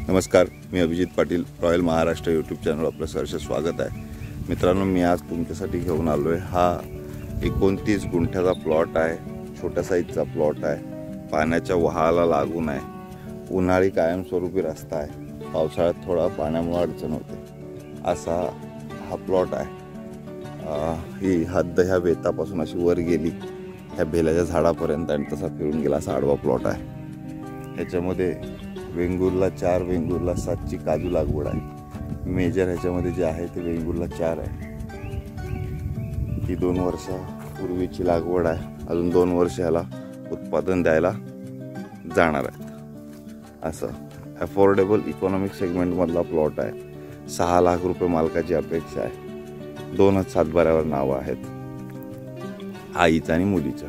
नमस्कार, मी Abhijit Patil, royal Maharashtra YouTube channel आपलं सहर्ष स्वागत आहे। मित्रांनो, मी आज तुमच्यासाठी घेऊन आलो आहे। हा 29 गुंठ्याचा प्लॉट आहे, छोट्या साईजचा प्लॉट आहे, पाण्याच्या वहाळाला लागून आहे, उन्हाळी कायमस्वरूपी रस्ता आहे, पावसाळ्यात थोडा पाण्यामुळे अडचण होते असा हा प्लॉट आहे। ही हद्द ह्या वेतापासून अशी वर गेली ह्या बेलाच्या झाडापर्यंत आणि तसा फिरून गेला असा आडवा प्लॉट आहे। ह्याच्यामध्ये वेंगुर्ला 4, वेंगुर्ला 7ची काजू लागवड आहे। मेजर ह्याच्यामध्ये जे आहे ते वेंगुर्ला 4 आहे। ही 2 वर्षापूर्वीची लागवड आहे, अजून 2 वर्ष ह्याला उत्पादन द्यायला जाणार आहेत। असं अफोर्डेबल इकॉनॉमिक सेगमेंटमधला प्लॉट आहे। 6 लाख रुपये मालकाची अपेक्षा आहे। 2 सातबाऱ्यावर नावं आहेत, आईचं आणि मुलीचं।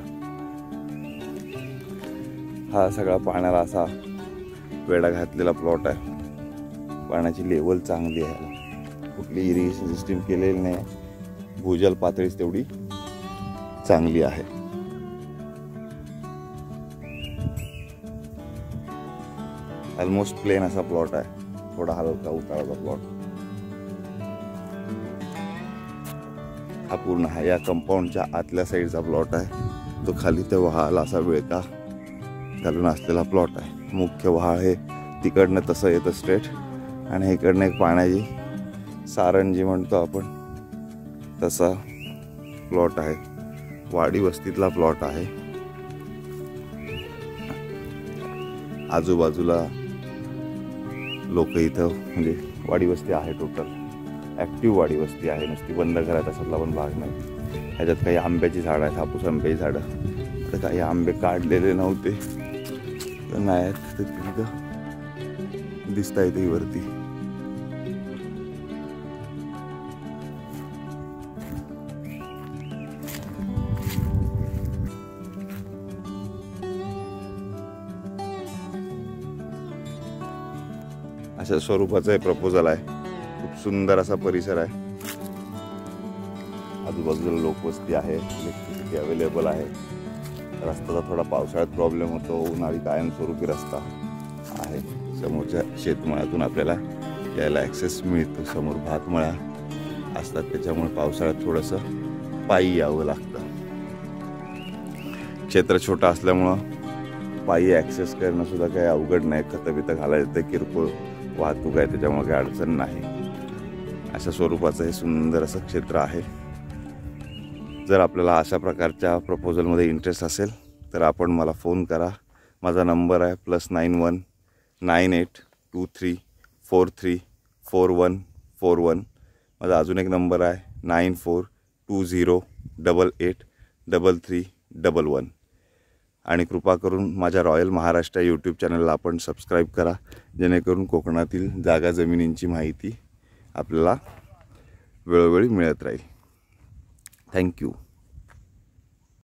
हा सगळा पाण्याला असा वेढा घातलेला प्लॉट आहे। पाण्याची लेवल चांगली आहे, कुठली इरिगेशन सिस्टीम केलेली नाही, भूजल पातळीच तेवढी चांगली आहे। ऑलमोस्ट प्लेन असा प्लॉट आहे, थोडा हलका उताराचा प्लॉट। हा पूर्ण हा या कंपाऊंडच्या आतल्या साईडचा प्लॉट आहे। तो खाली त्या वहाळाला असा विळका घालून असलेला प्लॉट आहे। मुख्य वहाळ हे तिकडनं तसं येतं स्ट्रेट, आणि इकडनं एक पाण्याची सारण जी म्हणतो आपण तसा प्लॉट आहे। वाडी वस्तीतला प्लॉट आहे। आजूबाजूला लोक इथं म्हणजे वाडी वस्ती आहे, टोटल ॲक्टिव्ह वाडी वस्ती आहे, नुसती बंद घरात असातला पण भाग नाही। ह्याच्यात काही आंब्याची झाडं आहेत, हापूस आंब्याची झाडं, तर काही आंबे काढलेले नव्हते नाही तिथं दिसता येते वरती। अशा स्वरूपाचं हे प्रपोजल आहे। खूप सुंदर असा परिसर आहे, आजूबाजूला लोकवस्ती आहे, इलेक्ट्रिसिटी अवेलेबल आहे। रस्त्याचा थोडा पावसाळ्यात प्रॉब्लेम होतो, उन्हाळी कायमस्वरूपी रस्ता आहे। समोरच्या शेतमळ्यातून आपल्याला यायला ॲक्सेस मिळतो। समोर भातमळ्या असतात, त्याच्यामुळे पावसाळ्यात थोडंसं पायी यावं लागतं। क्षेत्र छोटं असल्यामुळं पायी ॲक्सेस करणं सुद्धा काही अवघड नाही, खतं बितं घालायचं ते किरकोळ वाहतूक आहे, त्याच्यामुळे काही अडचण नाही। अशा स्वरूपाचं हे सुंदर असं क्षेत्र आहे। जर आपल्याला अशा प्रकारच्या प्रपोजलमध्ये इंटरेस्ट असेल तर आपण मला फोन करा। माझा नंबर आहे +91 9823 434141। माझा अजून एक नंबर आहे 9420 883311। आणि कृपा करून माझ्या रॉयल महाराष्ट्र यूट्यूब चॅनलला आपण सबस्क्राईब करा, जेणेकरून कोकणातील जागा जमिनींची माहिती आपल्याला वेळोवेळी मिळत राहील। थँक्यू।